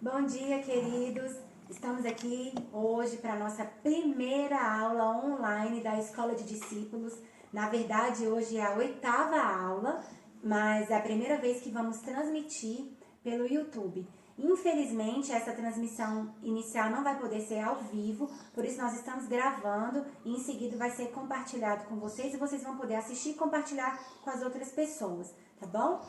Bom dia, queridos. Estamos aqui hoje para a nossa primeira aula online da Escola de Discípulos. Na verdade, hoje é a 8ª aula, mas é a primeira vez que vamos transmitir pelo YouTube. Infelizmente, essa transmissão inicial não vai poder ser ao vivo, por isso nós estamos gravando e em seguida vai ser compartilhado com vocês e vocês vão poder assistir e compartilhar com as outras pessoas, tá bom?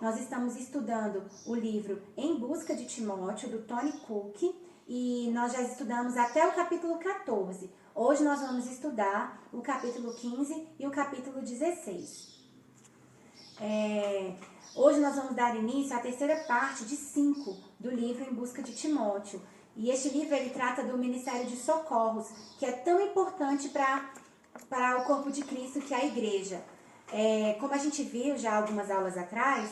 Nós estamos estudando o livro Em Busca de Timóteo, do Tony Cook, e nós já estudamos até o capítulo 14. Hoje nós vamos estudar o capítulo 15 e o capítulo 16. Hoje nós vamos dar início à terceira parte de 5 do livro Em Busca de Timóteo. E este livro ele trata do Ministério de Socorros, que é tão importante para o corpo de Cristo, que é a igreja. Como a gente viu já algumas aulas atrás,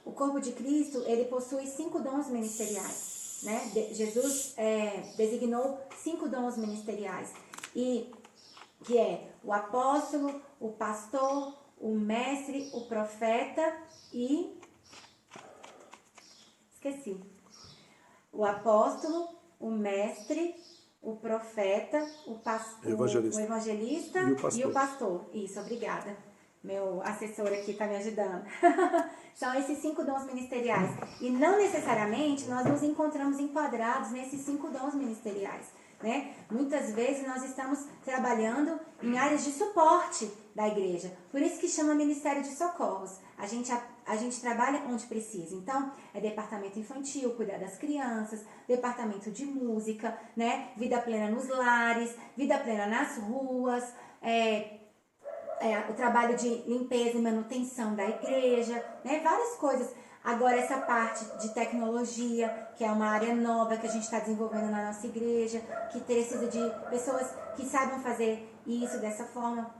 o corpo de Cristo ele possui 5 dons ministeriais, né? Jesus designou 5 dons ministeriais, e que é o apóstolo, o pastor, o mestre, o profeta e... esqueci. O apóstolo, o mestre, o profeta, o evangelista e o pastor. Isso, obrigada. Meu assessor aqui está me ajudando. São esses 5 dons ministeriais. E não necessariamente nós nos encontramos enquadrados nesses 5 dons ministeriais, né? Muitas vezes nós estamos trabalhando em áreas de suporte da igreja. Por isso que chama Ministério de Socorros. A gente trabalha onde precisa. Então, é departamento infantil, cuidar das crianças, departamento de música, né? Vida plena nos lares, vida plena nas ruas, o trabalho de limpeza e manutenção da igreja, né? Várias coisas. Agora, essa parte de tecnologia, que é uma área nova que a gente está desenvolvendo na nossa igreja, que precisa de pessoas que saibam fazer isso dessa forma,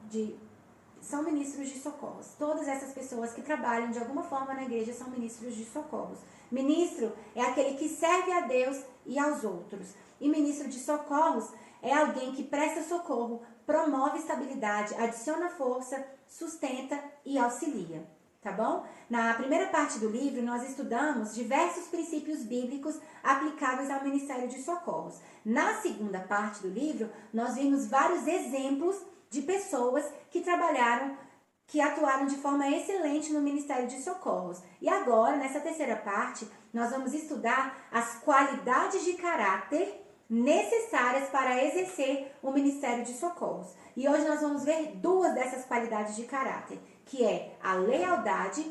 são ministros de socorros. Todas essas pessoas que trabalham de alguma forma na igreja são ministros de socorros. Ministro é aquele que serve a Deus e aos outros. E ministro de socorros é alguém que presta socorro, promove estabilidade, adiciona força, sustenta e auxilia. Tá bom? Na primeira parte do livro, nós estudamos diversos princípios bíblicos aplicáveis ao Ministério de Socorros. Na segunda parte do livro, nós vimos vários exemplos de pessoas que atuaram de forma excelente no Ministério de Socorros. E agora, nessa terceira parte, nós vamos estudar as qualidades de caráter necessárias para exercer o Ministério de Socorros. E hoje nós vamos ver 2 dessas qualidades de caráter, que é a lealdade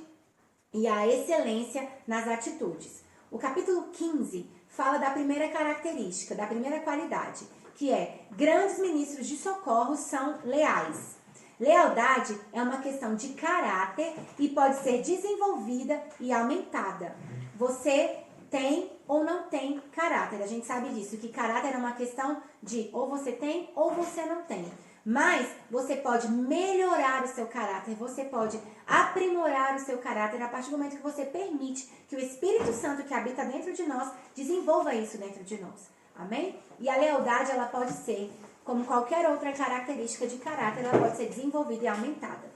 e a excelência nas atitudes. O capítulo 15 fala da primeira característica, da primeira qualidade, que é grandes ministros de socorro são leais. Lealdade é uma questão de caráter e pode ser desenvolvida e aumentada. Você tem ou não tem caráter. A gente sabe disso, que caráter é uma questão de ou você tem ou você não tem. Mas você pode melhorar o seu caráter, você pode aprimorar o seu caráter a partir do momento que você permite que o Espírito Santo que habita dentro de nós desenvolva isso dentro de nós. Amém? E a lealdade, ela pode ser, como qualquer outra característica de caráter, ela pode ser desenvolvida e aumentada.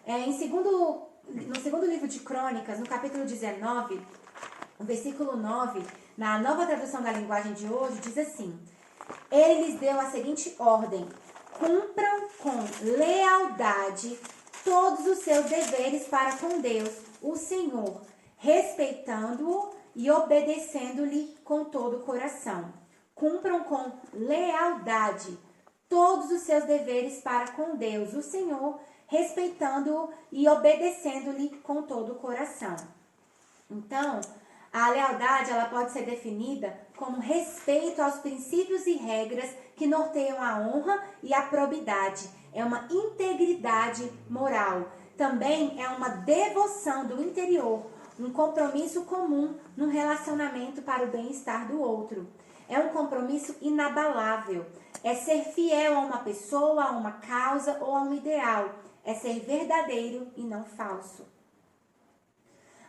No segundo livro de Crônicas, no capítulo 19, no versículo 9, na nova tradução da linguagem de hoje, diz assim: Ele lhes deu a seguinte ordem: cumpram com lealdade todos os seus deveres para com Deus, o Senhor, respeitando-o e obedecendo-lhe com todo o coração. Cumpram com lealdade todos os seus deveres para com Deus, o Senhor, respeitando-o e obedecendo-lhe com todo o coração. Então, a lealdade ela pode ser definida como respeito aos princípios e regras que norteiam a honra e a probidade. É uma integridade moral. Também é uma devoção do interior, um compromisso comum num relacionamento para o bem-estar do outro. É um compromisso inabalável. É ser fiel a uma pessoa, a uma causa ou a um ideal. É ser verdadeiro e não falso.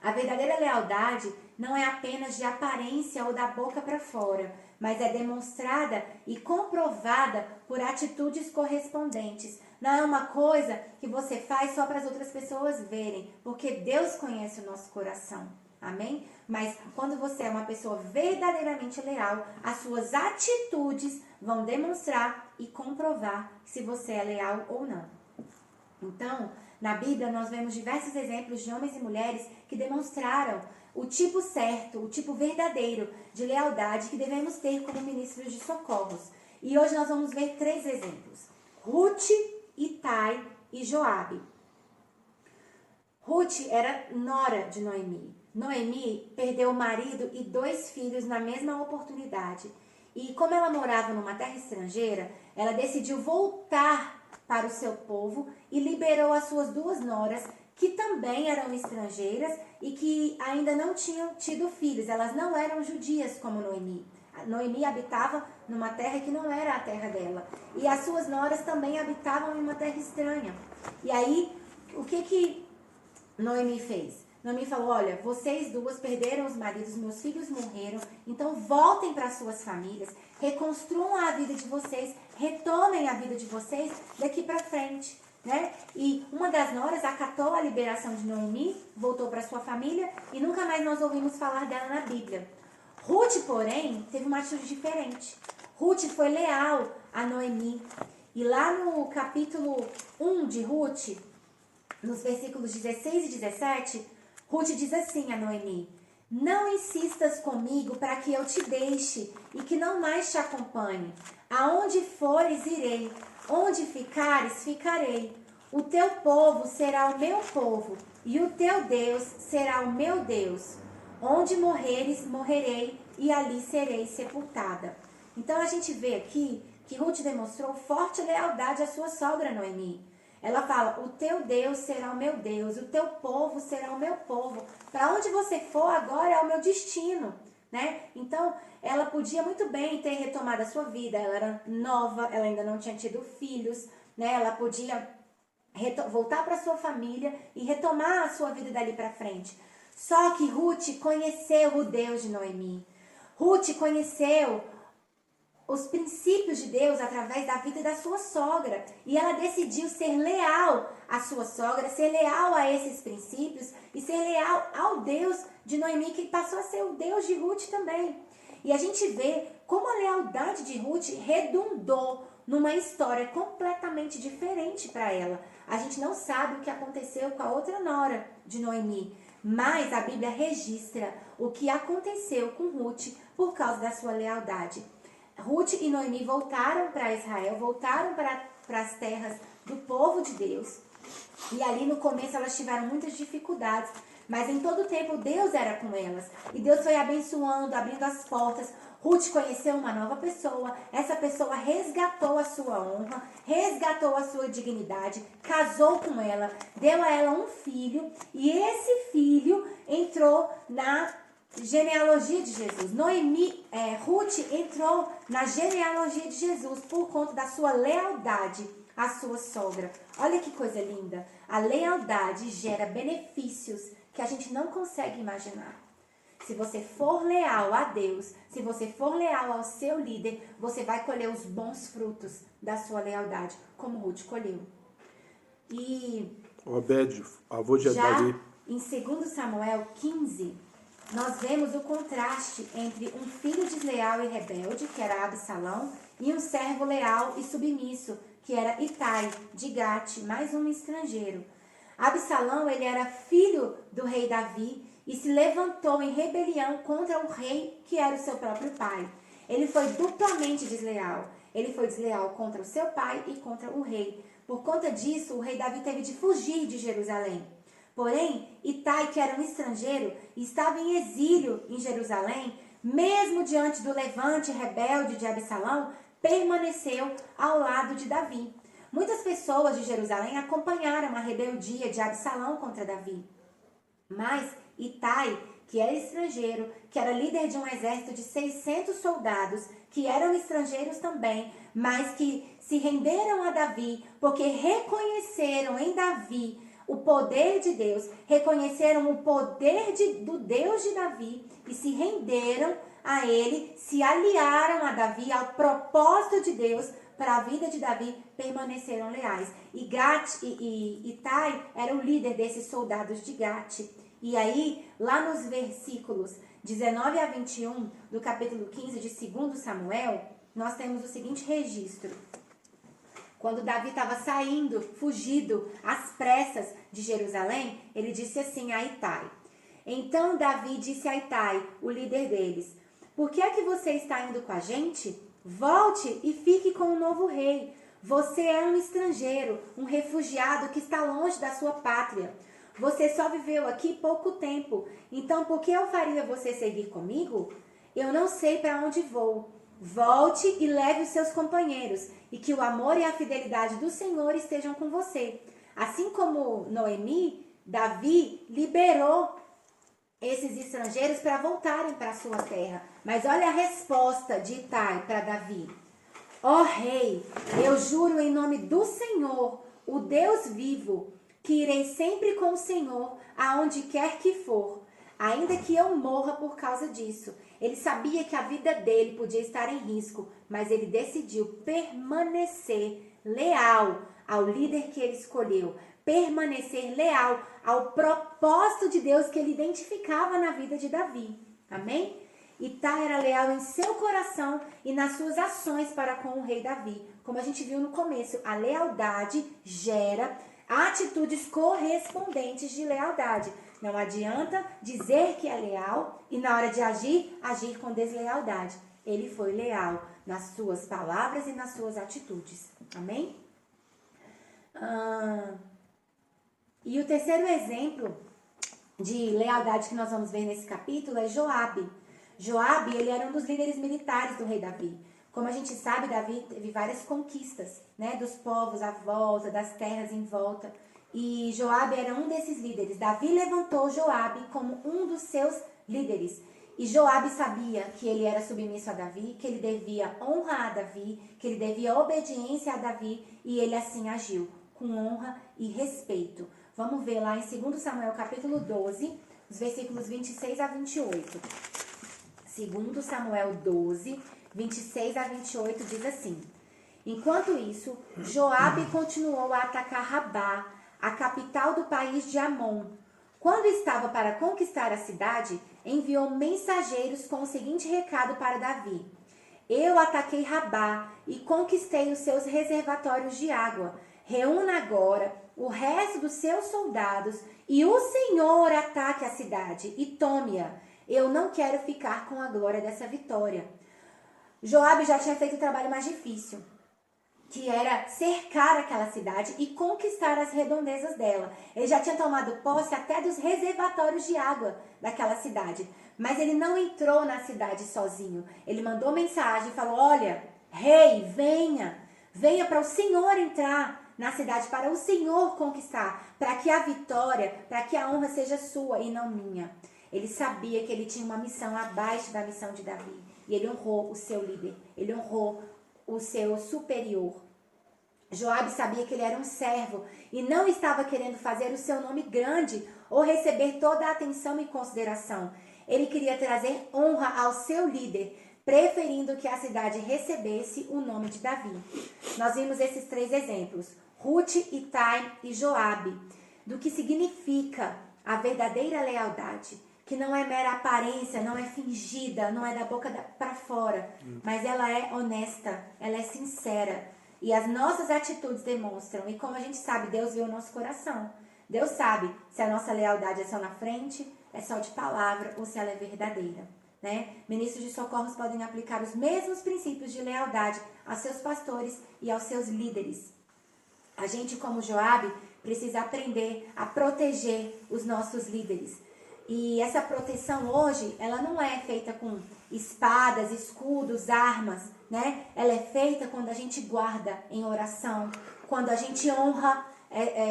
A verdadeira lealdade não é apenas de aparência ou da boca para fora, mas é demonstrada e comprovada por atitudes correspondentes. Não é uma coisa que você faz só para as outras pessoas verem, porque Deus conhece o nosso coração. Amém? Mas quando você é uma pessoa verdadeiramente leal, as suas atitudes vão demonstrar e comprovar se você é leal ou não. Então, na Bíblia nós vemos diversos exemplos de homens e mulheres que demonstraram o tipo certo, o tipo verdadeiro de lealdade que devemos ter como ministros de socorros. E hoje nós vamos ver 3 exemplos: Ruth, Itai e Joabe. Ruth era nora de Noemi. Noemi perdeu o marido e 2 filhos na mesma oportunidade. E como ela morava numa terra estrangeira, ela decidiu voltar para o seu povo e liberou as suas 2 noras, que também eram estrangeiras e que ainda não tinham tido filhos. Elas não eram judias como Noemi. Noemi habitava numa terra que não era a terra dela. E as suas noras também habitavam em uma terra estranha. E aí, o que Noemi fez? Noemi falou: olha, vocês 2 perderam os maridos, meus filhos morreram, então voltem para suas famílias, reconstruam a vida de vocês, retomem a vida de vocês daqui para frente, né? E uma das noras acatou a liberação de Noemi, voltou para sua família e nunca mais nós ouvimos falar dela na Bíblia. Ruth, porém, teve uma atitude diferente. Ruth foi leal a Noemi. E lá no capítulo 1 de Ruth, nos versículos 16 e 17, Ruth diz assim a Noemi: não insistas comigo para que eu te deixe e que não mais te acompanhe. Aonde fores, irei. Onde ficares, ficarei. O teu povo será o meu povo e o teu Deus será o meu Deus. Onde morreres, morrerei e ali serei sepultada. Então a gente vê aqui que Ruth demonstrou forte lealdade à sua sogra Noemi. Ela fala: o teu Deus será o meu Deus, o teu povo será o meu povo. Para onde você for agora é o meu destino, né? Então, ela podia muito bem ter retomado a sua vida. Ela era nova, ela ainda não tinha tido filhos, né? Ela podia voltar para sua família e retomar a sua vida dali para frente. Só que Ruth conheceu o Deus de Noemi. Ruth conheceu os princípios de Deus através da vida da sua sogra. E ela decidiu ser leal à sua sogra, ser leal a esses princípios e ser leal ao Deus de Noemi, que passou a ser o Deus de Ruth também. E a gente vê como a lealdade de Ruth redundou numa história completamente diferente para ela. A gente não sabe o que aconteceu com a outra nora de Noemi, mas a Bíblia registra o que aconteceu com Ruth por causa da sua lealdade. Ruth e Noemi voltaram para Israel, voltaram para as terras do povo de Deus. E ali no começo elas tiveram muitas dificuldades, mas em todo o tempo Deus era com elas. E Deus foi abençoando, abrindo as portas. Ruth conheceu uma nova pessoa, essa pessoa resgatou a sua honra, resgatou a sua dignidade, casou com ela, deu a ela um filho, e esse filho entrou na genealogia de Jesus. Ruth entrou na genealogia de Jesus por conta da sua lealdade à sua sogra. Olha que coisa linda. A lealdade gera benefícios que a gente não consegue imaginar. Se você for leal a Deus, se você for leal ao seu líder, você vai colher os bons frutos da sua lealdade, como Ruth colheu. E Obed, avô de Davi. Em 2 Samuel 15, nós vemos o contraste entre um filho desleal e rebelde, que era Absalão, e um servo leal e submisso, que era Itai, de Gate, mais um estrangeiro. Absalão, ele era filho do rei Davi e se levantou em rebelião contra o rei, que era o seu próprio pai. Ele foi duplamente desleal. Ele foi desleal contra o seu pai e contra o rei. Por conta disso, o rei Davi teve de fugir de Jerusalém. Porém, Itai, que era um estrangeiro, estava em exílio em Jerusalém, mesmo diante do levante rebelde de Absalão, permaneceu ao lado de Davi. Muitas pessoas de Jerusalém acompanharam a rebeldia de Absalão contra Davi. Mas Itai, que era estrangeiro, que era líder de um exército de 600 soldados, que eram estrangeiros também, mas que se renderam a Davi, porque reconheceram em Davi o poder de Deus, reconheceram o poder do Deus de Davi e se renderam a ele, se aliaram a Davi, ao propósito de Deus para a vida de Davi, permaneceram leais. E Itai era o líder desses soldados de Gate. E aí, lá nos versículos 19 a 21 do capítulo 15 de 2 Samuel, nós temos o seguinte registro. Quando Davi estava saindo, fugido, às pressas de Jerusalém, ele disse assim a Itai. Então Davi disse a Itai, o líder deles, por que é que você está indo com a gente? Volte e fique com o novo rei. Você é um estrangeiro, um refugiado que está longe da sua pátria. Você só viveu aqui pouco tempo, então por que eu faria você seguir comigo? Eu não sei para onde vou. Volte e leve os seus companheiros, e que o amor e a fidelidade do Senhor estejam com você. Assim como Noemi, Davi liberou esses estrangeiros para voltarem para a sua terra. Mas olha a resposta de Itai para Davi. Ó rei, eu juro em nome do Senhor, o Deus vivo, que irei sempre com o Senhor aonde quer que for, ainda que eu morra por causa disso. Ele sabia que a vida dele podia estar em risco, mas ele decidiu permanecer leal ao líder que ele escolheu, permanecer leal ao propósito de Deus que ele identificava na vida de Davi. Amém? Itai era leal em seu coração e nas suas ações para com o rei Davi. Como a gente viu no começo, a lealdade gera atitudes correspondentes de lealdade. Não adianta dizer que é leal e na hora de agir, agir com deslealdade. Ele foi leal nas suas palavras e nas suas atitudes. Amém? E o terceiro exemplo de lealdade que nós vamos ver nesse capítulo é Joabe. Joabe, ele era um dos líderes militares do rei Davi. Como a gente sabe, Davi teve várias conquistas, né, dos povos à volta, das terras em volta. E Joabe era um desses líderes. Davi levantou Joabe como um dos seus líderes. E Joabe sabia que ele era submisso a Davi, que ele devia honra a Davi, que ele devia obediência a Davi, e ele assim agiu, com honra e respeito. Vamos ver lá em 2 Samuel capítulo 12, os versículos 26 a 28. 2 Samuel 12, 26 a 28 diz assim: Enquanto isso, Joabe continuou a atacar Rabá, a capital do país de Amon. Quando estava para conquistar a cidade, enviou mensageiros com o seguinte recado para Davi: Eu ataquei Rabá e conquistei os seus reservatórios de água. Reúna agora o resto dos seus soldados e o Senhor ataque a cidade e tome-a. Eu não quero ficar com a glória dessa vitória. Joabe já tinha feito o trabalho mais difícil, que era cercar aquela cidade e conquistar as redondezas dela. Ele já tinha tomado posse até dos reservatórios de água daquela cidade. Mas ele não entrou na cidade sozinho. Ele mandou mensagem e falou: olha, rei, venha para o Senhor entrar na cidade, para o Senhor conquistar, para que a vitória, para que a honra seja sua e não minha. Ele sabia que ele tinha uma missão abaixo da missão de Davi. E ele honrou o seu líder, ele honrou o seu superior. Joabe sabia que ele era um servo e não estava querendo fazer o seu nome grande ou receber toda a atenção e consideração. Ele queria trazer honra ao seu líder, preferindo que a cidade recebesse o nome de Davi. Nós vimos esses três exemplos, Ruth, Itai e Joabe, do que significa a verdadeira lealdade, que não é mera aparência, não é fingida, não é da boca para fora, mas ela é honesta, ela é sincera. E as nossas atitudes demonstram, e como a gente sabe, Deus vê o nosso coração. Deus sabe se a nossa lealdade é só na frente, é só de palavra, ou se ela é verdadeira. Né? Ministros de socorros podem aplicar os mesmos princípios de lealdade aos seus pastores e aos seus líderes. A gente, como Joabe, precisa aprender a proteger os nossos líderes. E essa proteção hoje, ela não é feita com espadas, escudos, armas, né? Ela é feita quando a gente guarda em oração, quando a gente honra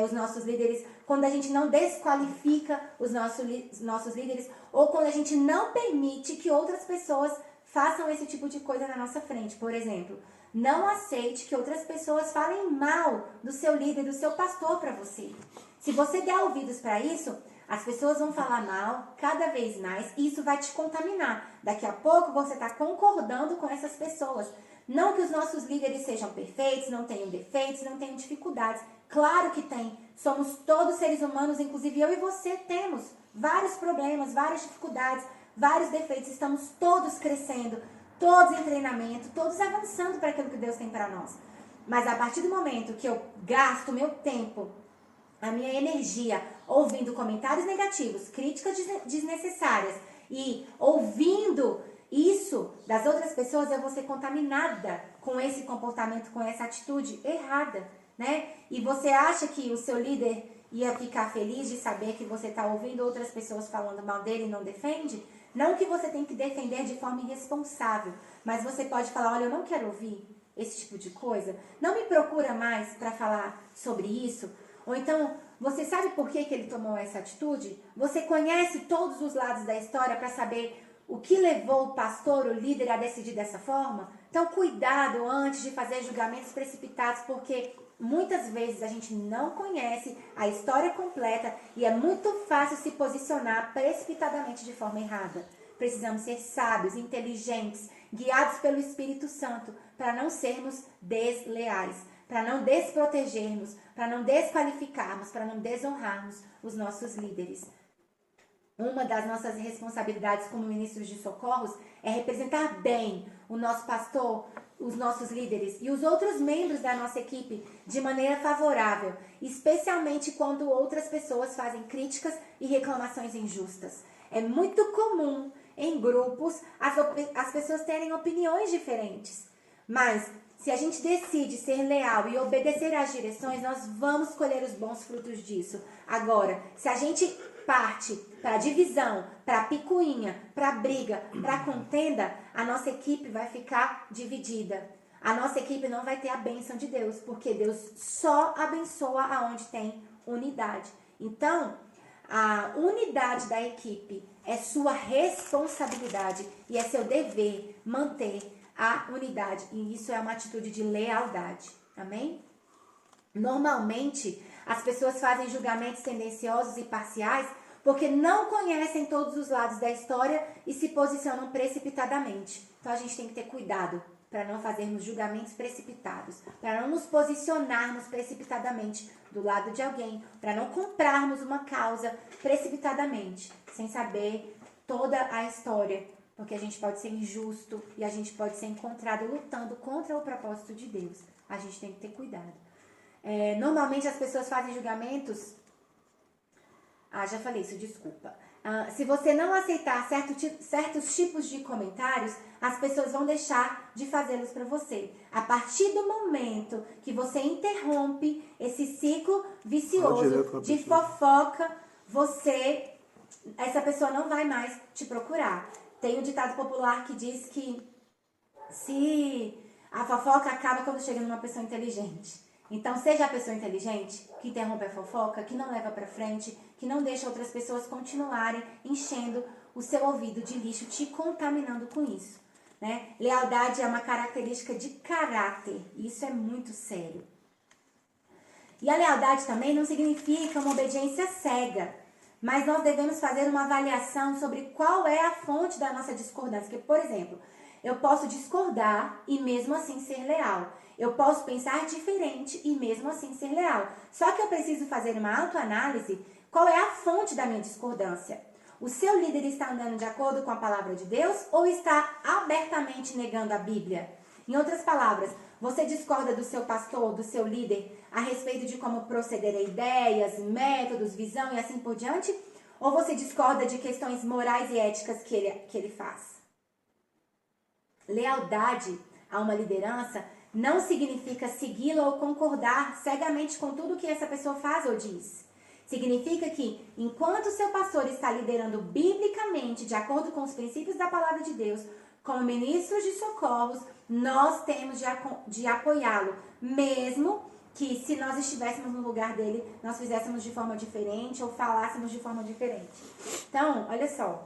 os nossos líderes, quando a gente não desqualifica os nossos líderes, ou quando a gente não permite que outras pessoas façam esse tipo de coisa na nossa frente. Por exemplo, não aceite que outras pessoas falem mal do seu líder, do seu pastor para você. Se você der ouvidos para isso, as pessoas vão falar mal cada vez mais e isso vai te contaminar. Daqui a pouco você está concordando com essas pessoas. Não que os nossos líderes sejam perfeitos, não tenham defeitos, não tenham dificuldades. Claro que tem. Somos todos seres humanos, inclusive eu e você temos vários problemas, várias dificuldades, vários defeitos. Estamos todos crescendo, todos em treinamento, todos avançando para aquilo que Deus tem para nós. Mas a partir do momento que eu gasto meu tempo, a minha energia, ouvindo comentários negativos, críticas desnecessárias e ouvindo isso das outras pessoas, eu vou ser contaminada com esse comportamento, com essa atitude errada, né? E você acha que o seu líder ia ficar feliz de saber que você está ouvindo outras pessoas falando mal dele e não defende? Não que você tem que defender de forma irresponsável, mas você pode falar, olha, eu não quero ouvir esse tipo de coisa, não me procura mais para falar sobre isso. Ou então, você sabe por que ele tomou essa atitude? Você conhece todos os lados da história para saber o que levou o pastor, o líder, a decidir dessa forma? Então, cuidado antes de fazer julgamentos precipitados, porque muitas vezes a gente não conhece a história completa e é muito fácil se posicionar precipitadamente de forma errada. Precisamos ser sábios, inteligentes, guiados pelo Espírito Santo, para não sermos desleais, para não desprotegermos, para não desqualificarmos, para não desonrarmos os nossos líderes. Uma das nossas responsabilidades como ministros de socorros é representar bem o nosso pastor, os nossos líderes e os outros membros da nossa equipe de maneira favorável, especialmente quando outras pessoas fazem críticas e reclamações injustas. É muito comum em grupos as pessoas terem opiniões diferentes, mas se a gente decide ser leal e obedecer às direções, nós vamos colher os bons frutos disso. Agora, se a gente parte para divisão, para picuinha, para briga, para contenda, a nossa equipe vai ficar dividida. A nossa equipe não vai ter a bênção de Deus, porque Deus só abençoa aonde tem unidade. Então, a unidade da equipe é sua responsabilidade e é seu dever manter a unidade. E isso é uma atitude de lealdade. Amém? Normalmente, as pessoas fazem julgamentos tendenciosos e parciais porque não conhecem todos os lados da história e se posicionam precipitadamente. Então, a gente tem que ter cuidado para não fazermos julgamentos precipitados, para não nos posicionarmos precipitadamente do lado de alguém, para não comprarmos uma causa precipitadamente, sem saber toda a história, porque a gente pode ser injusto e a gente pode ser encontrado lutando contra o propósito de Deus. A gente tem que ter cuidado. Normalmente as pessoas fazem julgamentos... já falei isso, desculpa. Se você não aceitar certos tipos de comentários, as pessoas vão deixar de fazê-los para você. A partir do momento que você interrompe esse ciclo vicioso de fofoca, essa pessoa não vai mais te procurar. Tem um ditado popular que diz que se a fofoca acaba quando chega numa pessoa inteligente. Então, seja a pessoa inteligente, que interrompe a fofoca, que não leva pra frente, que não deixa outras pessoas continuarem enchendo o seu ouvido de lixo, te contaminando com isso, né? Lealdade é uma característica de caráter, e isso é muito sério. E a lealdade também não significa uma obediência cega, mas nós devemos fazer uma avaliação sobre qual é a fonte da nossa discordância. Porque, por exemplo, eu posso discordar e mesmo assim ser leal. Eu posso pensar diferente e mesmo assim ser leal. Só que eu preciso fazer uma autoanálise. Qual é a fonte da minha discordância? O seu líder está andando de acordo com a palavra de Deus ou está abertamente negando a Bíblia? Em outras palavras, você discorda do seu pastor, do seu líder, a respeito de como proceder a ideias, métodos, visão e assim por diante? Ou você discorda de questões morais e éticas que ele faz? Lealdade a uma liderança não significa segui-la ou concordar cegamente com tudo que essa pessoa faz ou diz. Significa que, enquanto seu pastor está liderando biblicamente, de acordo com os princípios da palavra de Deus, como ministros de socorros, nós temos de apoiá-lo, mesmo que se nós estivéssemos no lugar dele, nós fizéssemos de forma diferente ou falássemos de forma diferente. Então, olha só,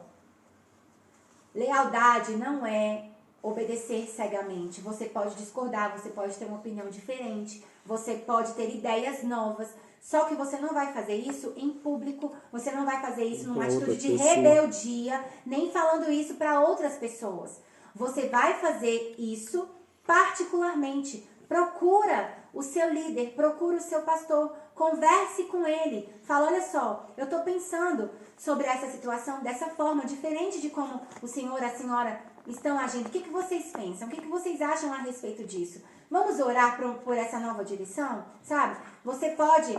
lealdade não é obedecer cegamente. Você pode discordar, você pode ter uma opinião diferente, você pode ter ideias novas, só que você não vai fazer isso em público, você não vai fazer isso numa atitude de rebeldia, nem falando isso para outras pessoas. Você vai fazer isso particularmente. Procura o seu líder, procura o seu pastor, Converse com ele. Fala, olha só, eu estou pensando sobre essa situação dessa forma, diferente de como o senhor, a senhora estão agindo. O que vocês pensam? O que vocês acham a respeito disso? Vamos orar por essa nova direção? Sabe? Você pode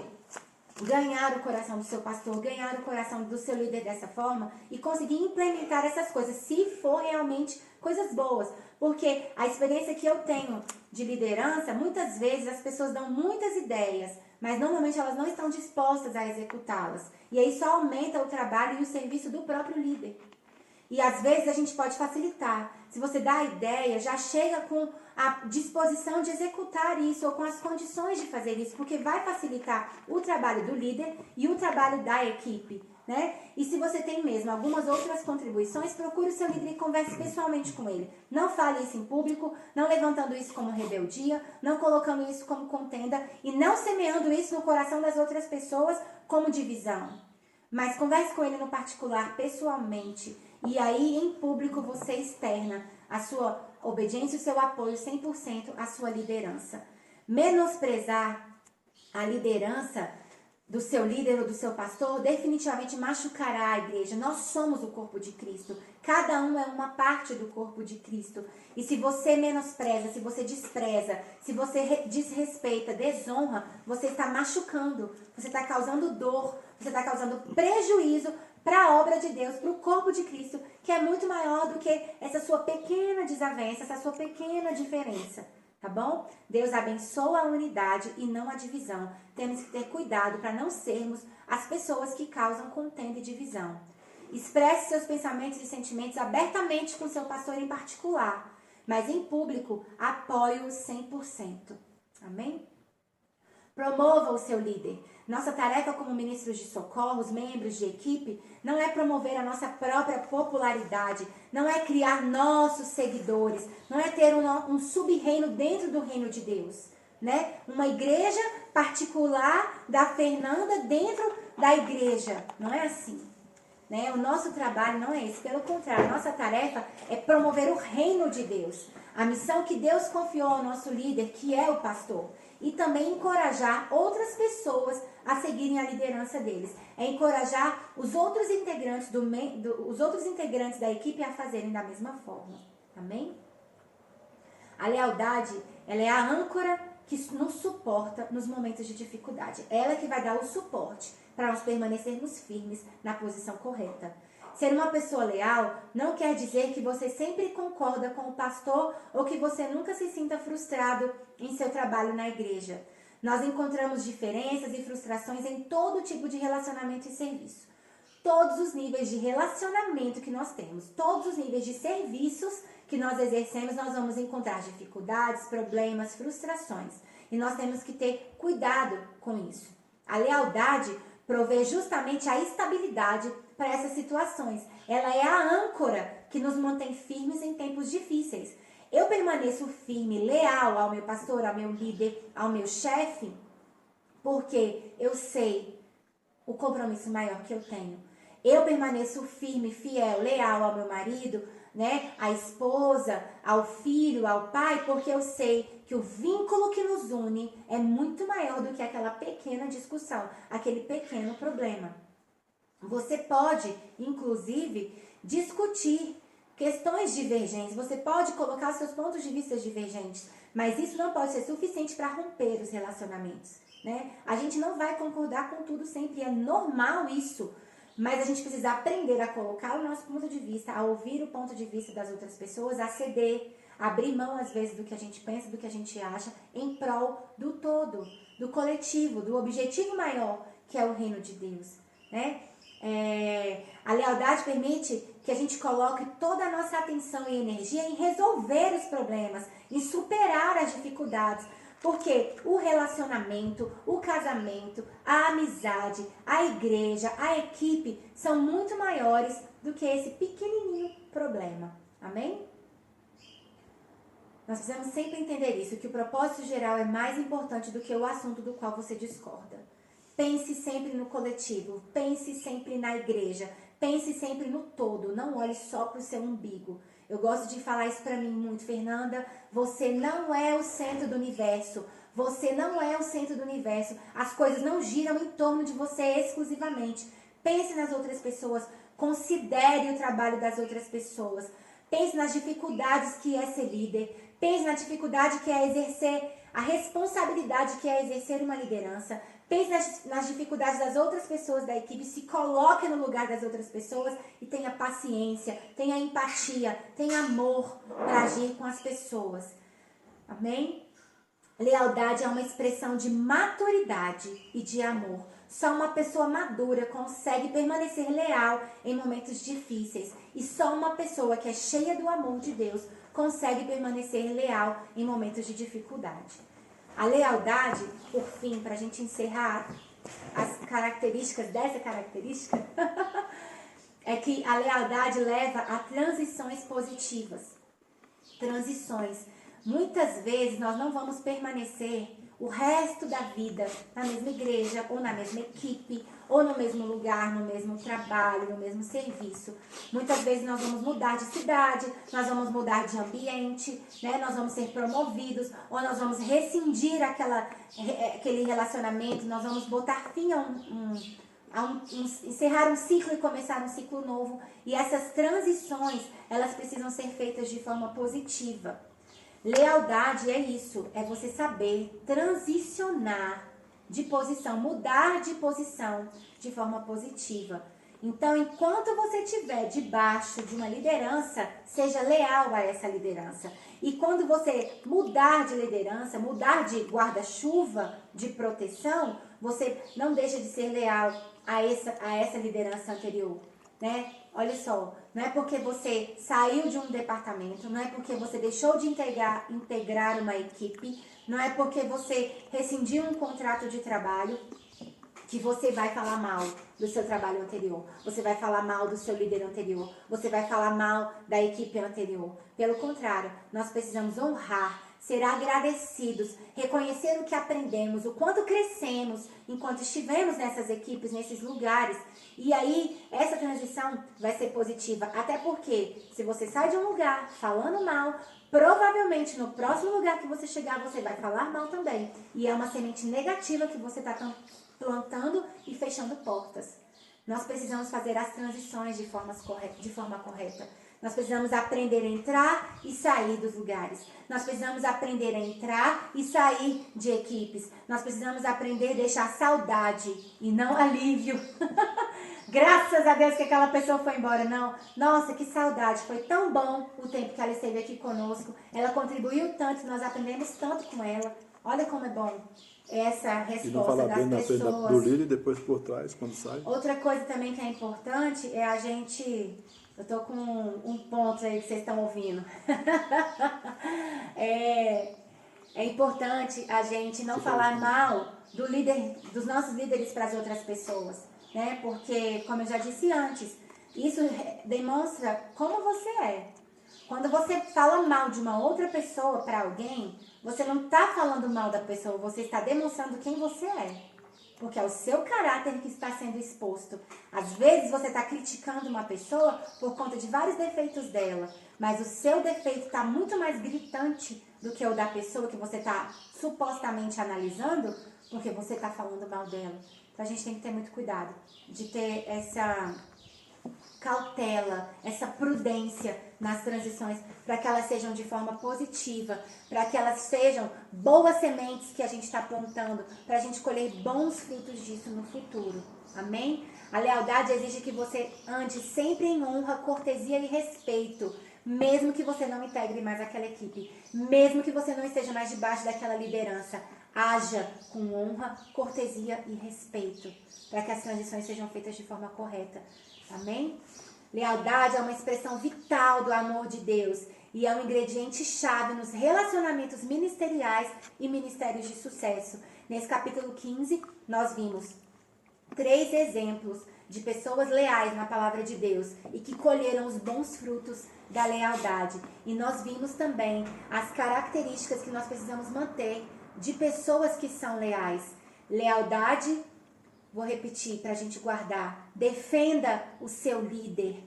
ganhar o coração do seu pastor, ganhar o coração do seu líder dessa forma e conseguir implementar essas coisas, se for realmente coisas boas. Porque a experiência que eu tenho de liderança, muitas vezes as pessoas dão muitas ideias, mas normalmente elas não estão dispostas a executá-las. E aí só aumenta o trabalho e o serviço do próprio líder. E às vezes a gente pode facilitar. Se você dá a ideia, já chega com a disposição de executar isso ou com as condições de fazer isso, porque vai facilitar o trabalho do líder e o trabalho da equipe, né? E se você tem mesmo algumas outras contribuições, procure o seu líder e converse pessoalmente com ele. Não fale isso em público, não levantando isso como rebeldia, não colocando isso como contenda e não semeando isso no coração das outras pessoas como divisão. Mas converse com ele no particular, pessoalmente. E aí, em público, você externa a sua obediência e o seu apoio 100% à sua liderança. Menosprezar a liderança do seu líder ou do seu pastor definitivamente machucará a igreja. Nós somos o corpo de Cristo. Cada um é uma parte do corpo de Cristo. E se você menospreza, se você despreza, se você desrespeita, desonra, você está machucando, você está causando dor, você está causando prejuízo para a obra de Deus, para o corpo de Cristo, que é muito maior do que essa sua pequena desavença, essa sua pequena diferença, tá bom? Deus abençoa a unidade e não a divisão. Temos que ter cuidado para não sermos as pessoas que causam contenda e divisão. Expresse seus pensamentos e sentimentos abertamente com seu pastor em particular, mas em público, apoie-o 100%. Amém? Promova o seu líder. Nossa tarefa como ministros de socorro, os membros de equipe, não é promover a nossa própria popularidade, não é criar nossos seguidores, não é ter um sub-reino dentro do reino de Deus, né? Uma igreja particular da Fernanda dentro da igreja, não é assim. Né? O nosso trabalho não é esse, pelo contrário, a nossa tarefa é promover o reino de Deus, a missão que Deus confiou ao nosso líder, que é o pastor, e também encorajar outras pessoas a seguirem a liderança deles, é encorajar os outros integrantes os outros integrantes da equipe a fazerem da mesma forma, amém? A lealdade, ela é a âncora que nos suporta nos momentos de dificuldade, ela que vai dar o suporte para nós permanecermos firmes na posição correta. Ser uma pessoa leal não quer dizer que você sempre concorda com o pastor ou que você nunca se sinta frustrado em seu trabalho na igreja. Nós encontramos diferenças e frustrações em todo tipo de relacionamento e serviço. Todos os níveis de relacionamento que nós temos, todos os níveis de serviços que nós exercemos, nós vamos encontrar dificuldades, problemas, frustrações. E nós temos que ter cuidado com isso. A lealdade provê justamente a estabilidade para essas situações. Ela é a âncora que nos mantém firmes em tempos difíceis. Eu permaneço firme, leal ao meu pastor, ao meu líder, ao meu chefe, porque eu sei o compromisso maior que eu tenho. Eu permaneço firme, fiel, leal ao meu marido, né, à esposa, ao filho, ao pai, porque eu sei que o vínculo que nos une é muito maior do que aquela pequena discussão, aquele pequeno problema. Você pode, inclusive, discutir questões divergentes, você pode colocar seus pontos de vista divergentes, mas isso não pode ser suficiente para romper os relacionamentos, né? A gente não vai concordar com tudo sempre, é normal isso. Mas a gente precisa aprender a colocar o nosso ponto de vista, a ouvir o ponto de vista das outras pessoas, a ceder, a abrir mão às vezes do que a gente pensa, do que a gente acha, em prol do todo, do coletivo, do objetivo maior, que é o reino de Deus, né? A lealdade permite que a gente coloque toda a nossa atenção e energia em resolver os problemas, em superar as dificuldades. Porque o relacionamento, o casamento, a amizade, a igreja, a equipe são muito maiores do que esse pequenininho problema. Amém? Nós precisamos sempre entender isso, que o propósito geral é mais importante do que o assunto do qual você discorda. Pense sempre no coletivo, pense sempre na igreja, pense sempre no todo, não olhe só para o seu umbigo. Eu gosto de falar isso para mim muito, Fernanda, você não é o centro do universo. Você não é o centro do universo. As coisas não giram em torno de você exclusivamente. Pense nas outras pessoas. Considere o trabalho das outras pessoas. Pense nas dificuldades que é ser líder. Pense na dificuldade que é exercer, a responsabilidade que é exercer uma liderança. Pense nas dificuldades das outras pessoas da equipe. Se coloque no lugar das outras pessoas e tenha paciência, tenha empatia, tenha amor para agir com as pessoas. Amém? Lealdade é uma expressão de maturidade e de amor. Só uma pessoa madura consegue permanecer leal em momentos difíceis. E só uma pessoa que é cheia do amor de Deus consegue permanecer leal em momentos de dificuldade. A lealdade, por fim, para a gente encerrar as características dessa característica, é que a lealdade leva a transições positivas. Transições. Muitas vezes nós não vamos permanecer o resto da vida na mesma igreja, ou na mesma equipe, ou no mesmo lugar, no mesmo trabalho, no mesmo serviço. Muitas vezes nós vamos mudar de cidade, nós vamos mudar de ambiente, né? Nós vamos ser promovidos, ou nós vamos rescindir aquele relacionamento, nós vamos botar fim encerrar um ciclo e começar um ciclo novo. E essas transições, elas precisam ser feitas de forma positiva. Lealdade é isso, é você saber transicionar de posição, mudar de posição de forma positiva. Então, enquanto você estiver debaixo de uma liderança, seja leal a essa liderança. E quando você mudar de liderança, mudar de guarda-chuva, de proteção, você não deixa de ser leal a essa liderança anterior, né? Olha só, não é porque você saiu de um departamento, não é porque você deixou de integrar uma equipe, não é porque você rescindiu um contrato de trabalho que você vai falar mal do seu trabalho anterior, você vai falar mal do seu líder anterior, você vai falar mal da equipe anterior. Pelo contrário, nós precisamos honrar, ser agradecidos, reconhecer o que aprendemos, o quanto crescemos enquanto estivemos nessas equipes, nesses lugares. E aí, essa transição vai ser positiva. Até porque, se você sai de um lugar falando mal, provavelmente no próximo lugar que você chegar, você vai falar mal também. E é uma semente negativa que você está plantando e fechando portas. Nós precisamos fazer as transições de forma correta. Nós precisamos aprender a entrar e sair dos lugares. Nós precisamos aprender a entrar e sair de equipes. Nós precisamos aprender a deixar saudade e não alívio. Graças a Deus que aquela pessoa foi embora. Não, nossa, que saudade. Foi tão bom o tempo que ela esteve aqui conosco. Ela contribuiu tanto, nós aprendemos tanto com ela. Olha como é bom essa resposta e não falar das bem pessoas. na frente do líder e depois por trás, quando sai. Outra coisa também que é importante é a gente... Eu tô com um ponto aí que vocês estão ouvindo. É importante a gente não falar mal dos nossos líderes para as outras pessoas, né? Porque, como eu já disse antes, isso demonstra como você é. Quando você fala mal de uma outra pessoa para alguém, você não está falando mal da pessoa, você está demonstrando quem você é. Porque é o seu caráter que está sendo exposto. Às vezes você está criticando uma pessoa por conta de vários defeitos dela, mas o seu defeito está muito mais gritante do que o da pessoa que você está supostamente analisando, porque você está falando mal dela. Então a gente tem que ter muito cuidado de ter essa cautela, essa prudência nas transições, para que elas sejam de forma positiva, para que elas sejam boas sementes que a gente está plantando, para a gente colher bons frutos disso no futuro. Amém? A lealdade exige que você ande sempre em honra, cortesia e respeito, mesmo que você não integre mais aquela equipe, mesmo que você não esteja mais debaixo daquela liderança. Haja com honra, cortesia e respeito, para que as transições sejam feitas de forma correta. Amém? Lealdade é uma expressão vital do amor de Deus e é um ingrediente chave nos relacionamentos ministeriais e ministérios de sucesso. Nesse capítulo 15, nós vimos 3 exemplos de pessoas leais na palavra de Deus e que colheram os bons frutos da lealdade. E nós vimos também as características que nós precisamos manter de pessoas que são leais. Lealdade Vou repetir para a gente guardar. Defenda o seu líder.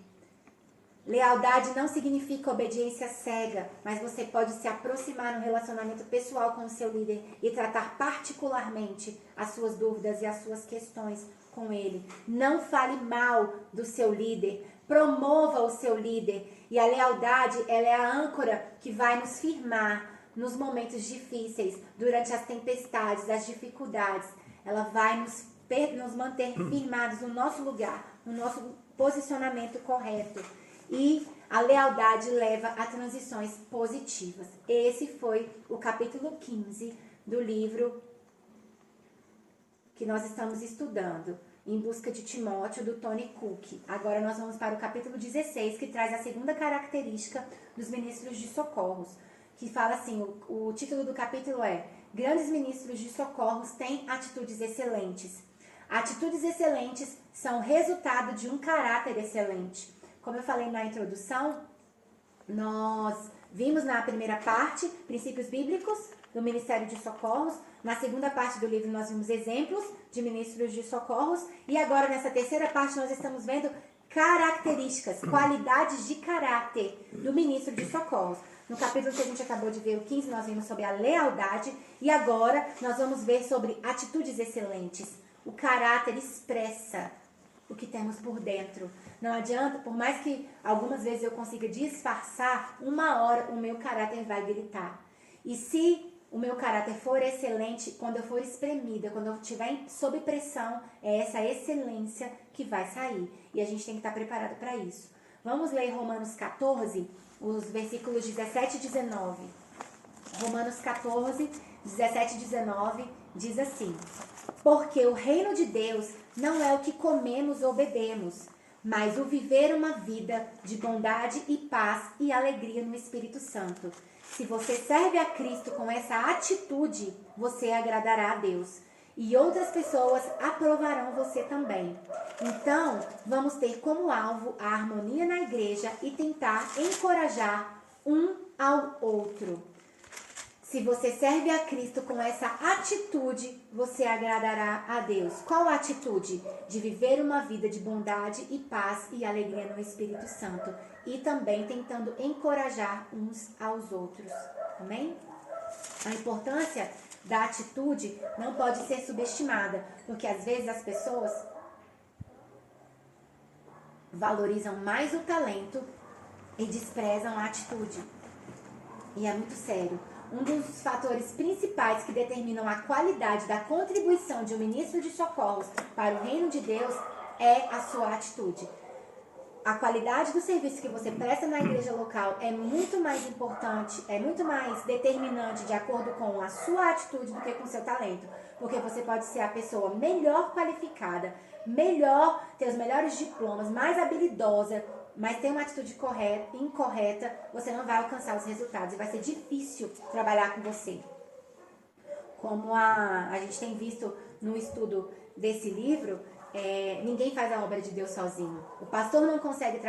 Lealdade não significa obediência cega, mas você pode se aproximar no relacionamento pessoal com o seu líder e tratar particularmente as suas dúvidas e as suas questões com ele. Não fale mal do seu líder, promova o seu líder. E a lealdade, ela é a âncora que vai nos firmar nos momentos difíceis, durante as tempestades, as dificuldades. Ela vai nos manter firmados no nosso lugar, no nosso posicionamento correto. E a lealdade leva a transições positivas. Esse foi o capítulo 15 do livro que nós estamos estudando, Em Busca de Timóteo, do Tony Cook. Agora nós vamos para o capítulo 16, que traz a segunda característica dos ministros de socorros, que fala assim, o título do capítulo é Grandes ministros de socorros têm atitudes excelentes. Atitudes excelentes são resultado de um caráter excelente. Como eu falei na introdução, nós vimos na primeira parte princípios bíblicos do Ministério de Socorros. Na segunda parte do livro nós vimos exemplos de ministros de socorros. E agora nessa terceira parte nós estamos vendo características, qualidades de caráter do ministro de socorros. No capítulo que a gente acabou de ver, o 15, nós vimos sobre a lealdade. E agora nós vamos ver sobre atitudes excelentes. O caráter expressa o que temos por dentro. Não adianta, por mais que algumas vezes eu consiga disfarçar, uma hora o meu caráter vai gritar. E se o meu caráter for excelente, quando eu for espremida, quando eu estiver sob pressão, é essa excelência que vai sair. E a gente tem que estar preparado para isso. Vamos ler Romanos 14, os versículos 17 e 19. Romanos 14, 17 e 19 diz assim: Porque o reino de Deus não é o que comemos ou bebemos, mas o viver uma vida de bondade e paz e alegria no Espírito Santo. Se você serve a Cristo com essa atitude, você agradará a Deus. E outras pessoas aprovarão você também. Então, vamos ter como alvo a harmonia na igreja e tentar encorajar um ao outro. Se você serve a Cristo com essa atitude, você agradará a Deus. Qual a atitude? De viver uma vida de bondade e paz e alegria no Espírito Santo. E também tentando encorajar uns aos outros. Amém? A importância da atitude não pode ser subestimada, porque às vezes as pessoas valorizam mais o talento e desprezam a atitude. E é muito sério. Um dos fatores principais que determinam a qualidade da contribuição de um ministro de socorros para o reino de Deus é a sua atitude. A qualidade do serviço que você presta na igreja local é muito mais importante, é muito mais determinante de acordo com a sua atitude do que com o seu talento. Porque você pode ser a pessoa melhor qualificada, ter os melhores diplomas, mais habilidosa, mas tem uma atitude incorreta, você não vai alcançar os resultados e vai ser difícil trabalhar com você. Como a gente tem visto no estudo desse livro, ninguém faz a obra de Deus sozinho. O pastor não consegue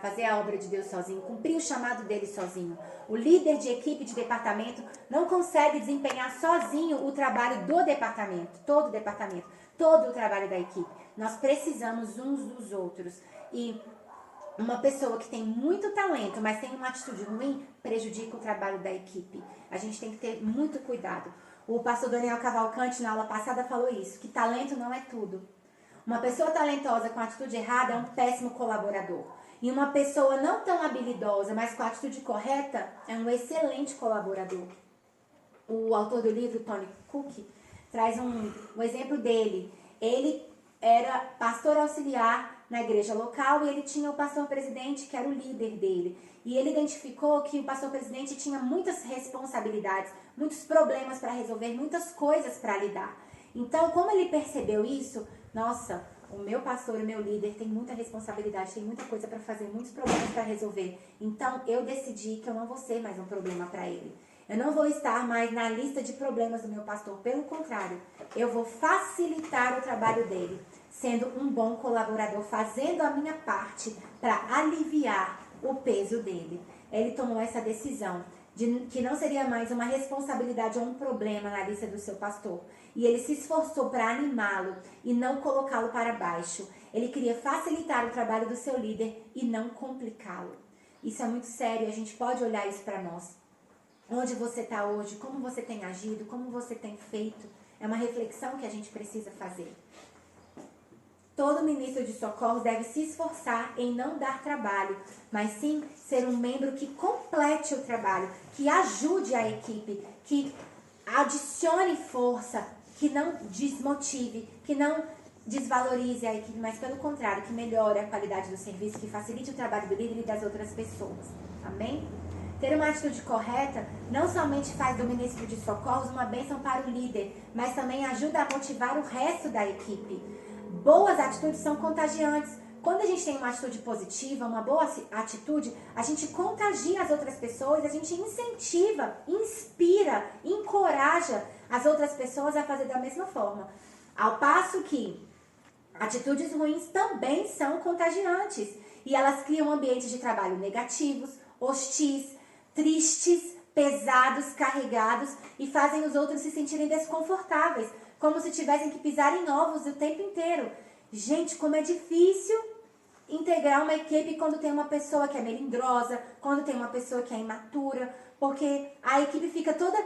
fazer a obra de Deus sozinho, cumprir o chamado dele sozinho. O líder de equipe de departamento não consegue desempenhar sozinho o trabalho do departamento, todo o trabalho da equipe. Nós precisamos uns dos outros. E uma pessoa que tem muito talento, mas tem uma atitude ruim, prejudica o trabalho da equipe. A gente tem que ter muito cuidado. O pastor Daniel Cavalcante, na aula passada, falou isso, que talento não é tudo. Uma pessoa talentosa com atitude errada é um péssimo colaborador. E uma pessoa não tão habilidosa, mas com a atitude correta, é um excelente colaborador. O autor do livro, Tony Cook, traz um exemplo dele. Ele era pastor auxiliar na igreja local e ele tinha o pastor presidente, que era o líder dele. E ele identificou que o pastor presidente tinha muitas responsabilidades, muitos problemas para resolver, muitas coisas para lidar. Então, como ele percebeu isso, nossa, o meu pastor, o meu líder tem muita responsabilidade, tem muita coisa para fazer, muitos problemas para resolver. Então, eu decidi que eu não vou ser mais um problema para ele. Eu não vou estar mais na lista de problemas do meu pastor. Pelo contrário, eu vou facilitar o trabalho dele, sendo um bom colaborador, fazendo a minha parte para aliviar o peso dele. Ele tomou essa decisão de que não seria mais uma responsabilidade ou um problema na lista do seu pastor. E ele se esforçou para animá-lo e não colocá-lo para baixo. Ele queria facilitar o trabalho do seu líder e não complicá-lo. Isso é muito sério, a gente pode olhar isso para nós. Onde você está hoje, como você tem agido, como você tem feito, é uma reflexão que a gente precisa fazer. Todo ministro de socorros deve se esforçar em não dar trabalho, mas sim ser um membro que complete o trabalho, que ajude a equipe, que adicione força, que não desmotive, que não desvalorize a equipe, mas pelo contrário, que melhore a qualidade do serviço, que facilite o trabalho do líder e das outras pessoas. Amém? Ter uma atitude correta não somente faz do ministro de socorros uma bênção para o líder, mas também ajuda a motivar o resto da equipe. Boas atitudes são contagiantes. Quando a gente tem uma atitude positiva, uma boa atitude, a gente contagia as outras pessoas, a gente incentiva, inspira, encoraja as outras pessoas a fazer da mesma forma. Ao passo que atitudes ruins também são contagiantes e elas criam ambientes de trabalho negativos, hostis, tristes, pesados, carregados e fazem os outros se sentirem desconfortáveis, como se tivessem que pisar em ovos o tempo inteiro. Gente, como é difícil integrar uma equipe quando tem uma pessoa que é melindrosa, quando tem uma pessoa que é imatura, porque a equipe fica toda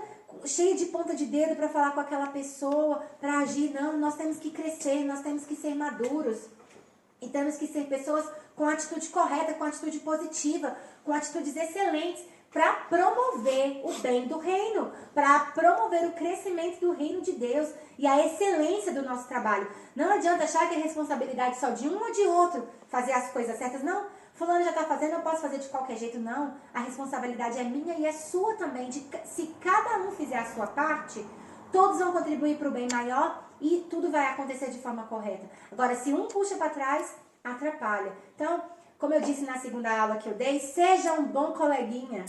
cheia de ponta de dedo para falar com aquela pessoa, para agir. Não, nós temos que crescer, nós temos que ser maduros. E temos que ser pessoas com atitude correta, com atitude positiva, com atitudes excelentes, para promover o bem do reino, para promover o crescimento do reino de Deus e a excelência do nosso trabalho. Não adianta achar que é responsabilidade só de um ou de outro fazer as coisas certas. Não, fulano já está fazendo, eu posso fazer de qualquer jeito. Não, a responsabilidade é minha e é sua também. Se cada um fizer a sua parte, todos vão contribuir para o bem maior e tudo vai acontecer de forma correta. Agora, se um puxa para trás, atrapalha. Então, como eu disse na segunda aula que eu dei, seja um bom coleguinha.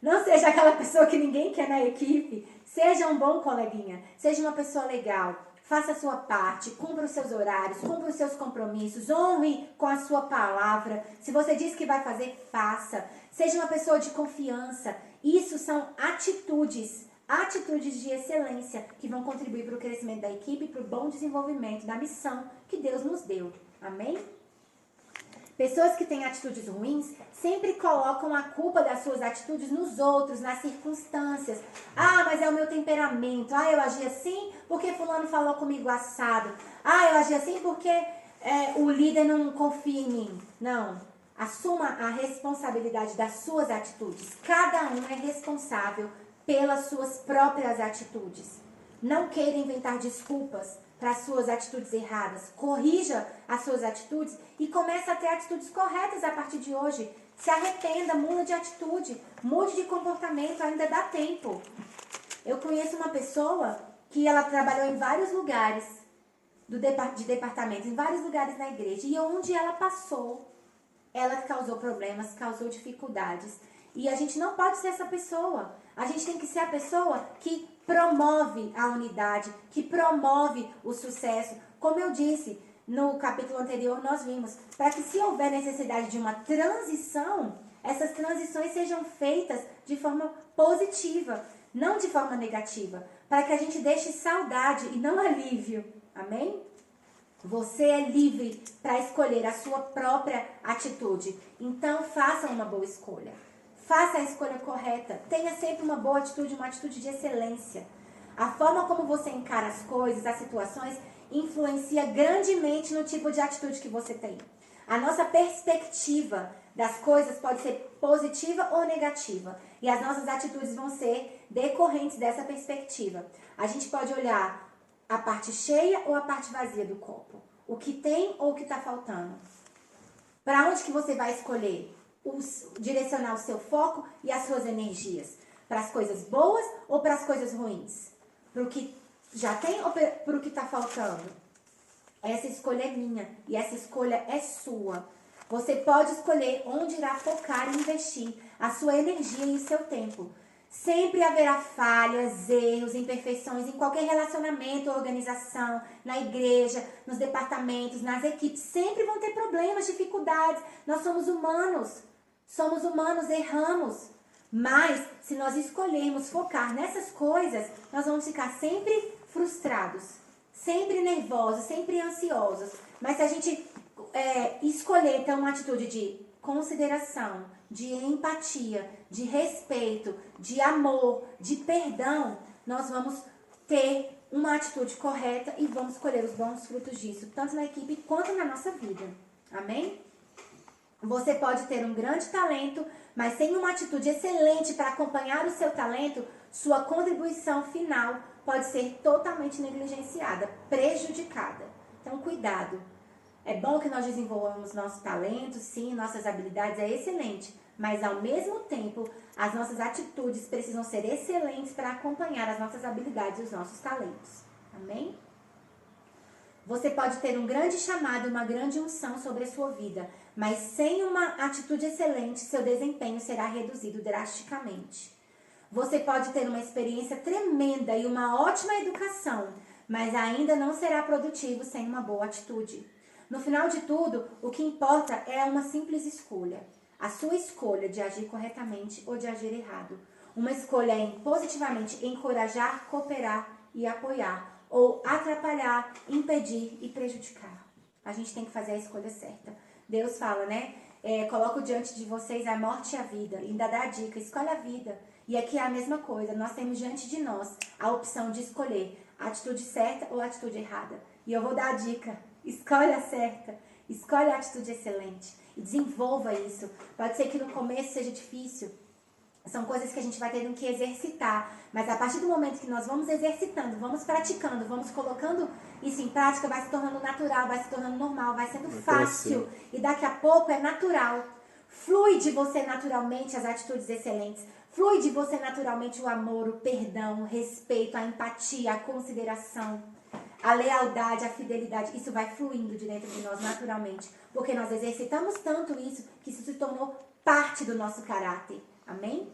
Não seja aquela pessoa que ninguém quer na equipe. Seja um bom coleguinha. Seja uma pessoa legal. Faça a sua parte. Cumpra os seus horários. Cumpra os seus compromissos. Honre com a sua palavra. Se você diz que vai fazer, faça. Seja uma pessoa de confiança. Isso são atitudes. Atitudes de excelência que vão contribuir para o crescimento da equipe e para o bom desenvolvimento da missão que Deus nos deu. Amém? Pessoas que têm atitudes ruins sempre colocam a culpa das suas atitudes nos outros, nas circunstâncias. Ah, mas é o meu temperamento. Ah, eu agi assim porque fulano falou comigo assado. Ah, eu agi assim porque o líder não confia em mim. Não. Assuma a responsabilidade das suas atitudes. Cada um é responsável pelas suas próprias atitudes. Não queira inventar desculpas para as suas atitudes erradas. Corrija as suas atitudes e comece a ter atitudes corretas a partir de hoje. Se arrependa, mude de atitude, mude de comportamento, ainda dá tempo. Eu conheço uma pessoa que ela trabalhou em vários lugares de departamento, em vários lugares na igreja. E onde ela passou, ela causou problemas, causou dificuldades. E a gente não pode ser essa pessoa. A gente tem que ser a pessoa que promove a unidade, que promove o sucesso. Como eu disse no capítulo anterior, nós vimos, para que se houver necessidade de uma transição, essas transições sejam feitas de forma positiva, não de forma negativa, para que a gente deixe saudade e não alívio. Amém? Você é livre para escolher a sua própria atitude. Então, faça uma boa escolha. Faça a escolha correta. Tenha sempre uma boa atitude, uma atitude de excelência. A forma como você encara as coisas, as situações, influencia grandemente no tipo de atitude que você tem. A nossa perspectiva das coisas pode ser positiva ou negativa. E as nossas atitudes vão ser decorrentes dessa perspectiva. A gente pode olhar a parte cheia ou a parte vazia do copo. O que tem ou o que está faltando. Para onde que você vai escolher? Direcionar o seu foco e as suas energias. Para as coisas boas ou para as coisas ruins? Para o que já tem ou para o que está faltando? Essa escolha é minha e essa escolha é sua. Você pode escolher onde irá focar e investir a sua energia e o seu tempo. Sempre haverá falhas, erros, imperfeições em qualquer relacionamento, organização, na igreja, nos departamentos, nas equipes. Sempre vão ter problemas, dificuldades. Nós somos humanos. Somos humanos, erramos. Mas, se nós escolhermos focar nessas coisas, nós vamos ficar sempre frustrados, sempre nervosos, sempre ansiosos. Mas se a gente escolher ter uma atitude de consideração, de empatia, de respeito, de amor, de perdão, nós vamos ter uma atitude correta e vamos colher os bons frutos disso, tanto na equipe quanto na nossa vida. Amém? Você pode ter um grande talento, mas sem uma atitude excelente para acompanhar o seu talento, sua contribuição final pode ser totalmente negligenciada, prejudicada. Então, cuidado. É bom que nós desenvolvamos nossos talentos, sim, nossas habilidades, é excelente. Mas, ao mesmo tempo, as nossas atitudes precisam ser excelentes para acompanhar as nossas habilidades e os nossos talentos. Amém? Você pode ter um grande chamado, uma grande unção sobre a sua vida, mas sem uma atitude excelente, seu desempenho será reduzido drasticamente. Você pode ter uma experiência tremenda e uma ótima educação, mas ainda não será produtivo sem uma boa atitude. No final de tudo, o que importa é uma simples escolha. A sua escolha de agir corretamente ou de agir errado. Uma escolha em positivamente encorajar, cooperar e apoiar, ou atrapalhar, impedir e prejudicar. A gente tem que fazer a escolha certa. Deus fala, né? Coloco diante de vocês a morte e a vida. E ainda dá a dica, escolhe a vida. E aqui é a mesma coisa. Nós temos diante de nós a opção de escolher a atitude certa ou a atitude errada. E eu vou dar a dica. Escolhe a certa. Escolhe a atitude excelente. E desenvolva isso. Pode ser que no começo seja difícil. São coisas que a gente vai tendo que exercitar. Mas a partir do momento que nós vamos exercitando, vamos praticando, vamos colocando isso em prática, vai se tornando natural, vai se tornando normal, vai sendo fácil. E daqui a pouco é natural. Flui de você naturalmente as atitudes excelentes. Flui de você naturalmente o amor, o perdão, o respeito, a empatia, a consideração, a lealdade, a fidelidade. Isso vai fluindo de dentro de nós naturalmente. Porque nós exercitamos tanto isso que isso se tornou parte do nosso caráter. Amém?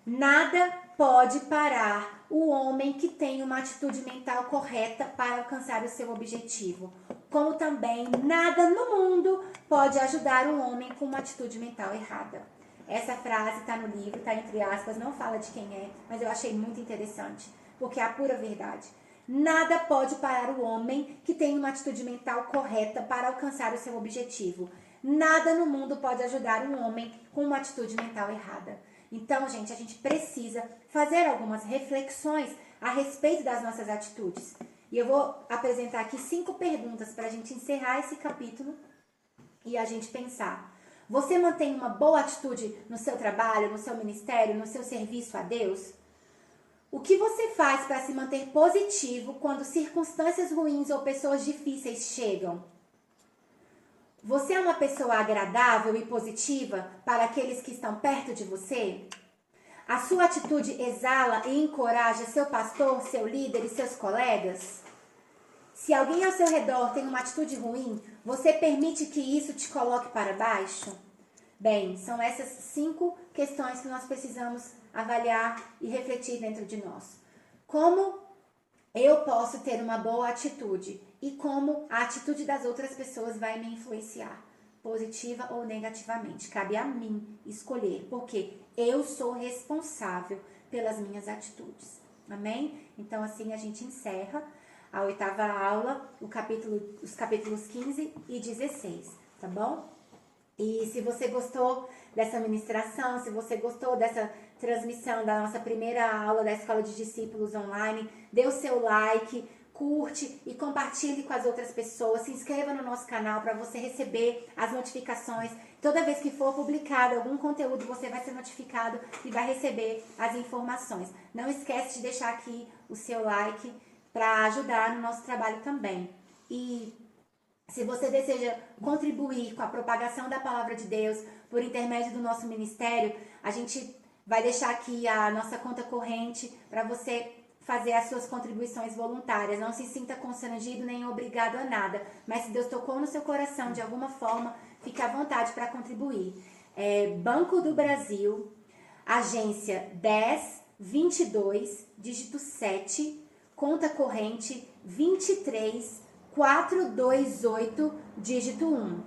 Nada pode parar o homem que tem uma atitude mental correta para alcançar o seu objetivo. Como também nada no mundo pode ajudar um homem com uma atitude mental errada. Essa frase está no livro, está entre aspas, não fala de quem é, mas eu achei muito interessante, porque é a pura verdade. Nada pode parar o homem que tem uma atitude mental correta para alcançar o seu objetivo. Nada no mundo pode ajudar um homem com uma atitude mental errada. Então, gente, a gente precisa fazer algumas reflexões a respeito das nossas atitudes. E eu vou apresentar aqui 5 perguntas para a gente encerrar esse capítulo e a gente pensar. Você mantém uma boa atitude no seu trabalho, no seu ministério, no seu serviço a Deus? O que você faz para se manter positivo quando circunstâncias ruins ou pessoas difíceis chegam? Você é uma pessoa agradável e positiva para aqueles que estão perto de você? A sua atitude exala e encoraja seu pastor, seu líder e seus colegas? Se alguém ao seu redor tem uma atitude ruim, você permite que isso te coloque para baixo? Bem, são essas 5 questões que nós precisamos avaliar e refletir dentro de nós. Como eu posso ter uma boa atitude e como a atitude das outras pessoas vai me influenciar, positiva ou negativamente. Cabe a mim escolher, porque eu sou responsável pelas minhas atitudes. Amém? Então, assim a gente encerra a 8ª aula, os capítulos 15 e 16, tá bom? E se você gostou dessa ministração, se você gostou dessa transmissão da nossa primeira aula da Escola de Discípulos Online, dê o seu like, curte e compartilhe com as outras pessoas. Se inscreva no nosso canal para você receber as notificações. Toda vez que for publicado algum conteúdo, você vai ser notificado e vai receber as informações. Não esquece de deixar aqui o seu like para ajudar no nosso trabalho também. E se você deseja contribuir com a propagação da Palavra de Deus por intermédio do nosso ministério, a gente vai deixar aqui a nossa conta corrente para você fazer as suas contribuições voluntárias. Não se sinta constrangido nem obrigado a nada, mas se Deus tocou no seu coração de alguma forma, fique à vontade para contribuir. Banco do Brasil, agência 1022, dígito 7, conta corrente 23428, dígito 1.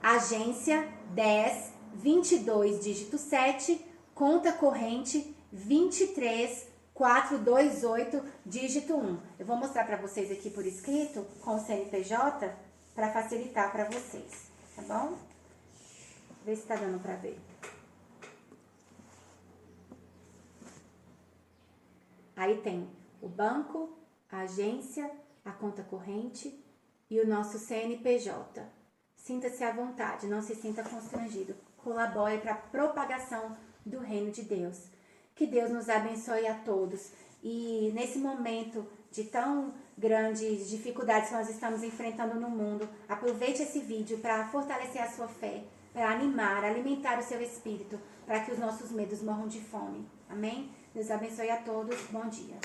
Agência 10 22, dígito 7, conta corrente 23428, dígito 1. Eu vou mostrar para vocês aqui por escrito com o CNPJ para facilitar para vocês, tá bom? Vê se tá dando para ver. Aí tem o banco, a agência, a conta corrente e o nosso CNPJ. Sinta-se à vontade, não se sinta constrangido. Colabore para a propagação do reino de Deus. Que Deus nos abençoe a todos. E nesse momento de tão grandes dificuldades que nós estamos enfrentando no mundo, aproveite esse vídeo para fortalecer a sua fé, para animar, alimentar o seu espírito, para que os nossos medos morram de fome. Amém? Deus abençoe a todos. Bom dia.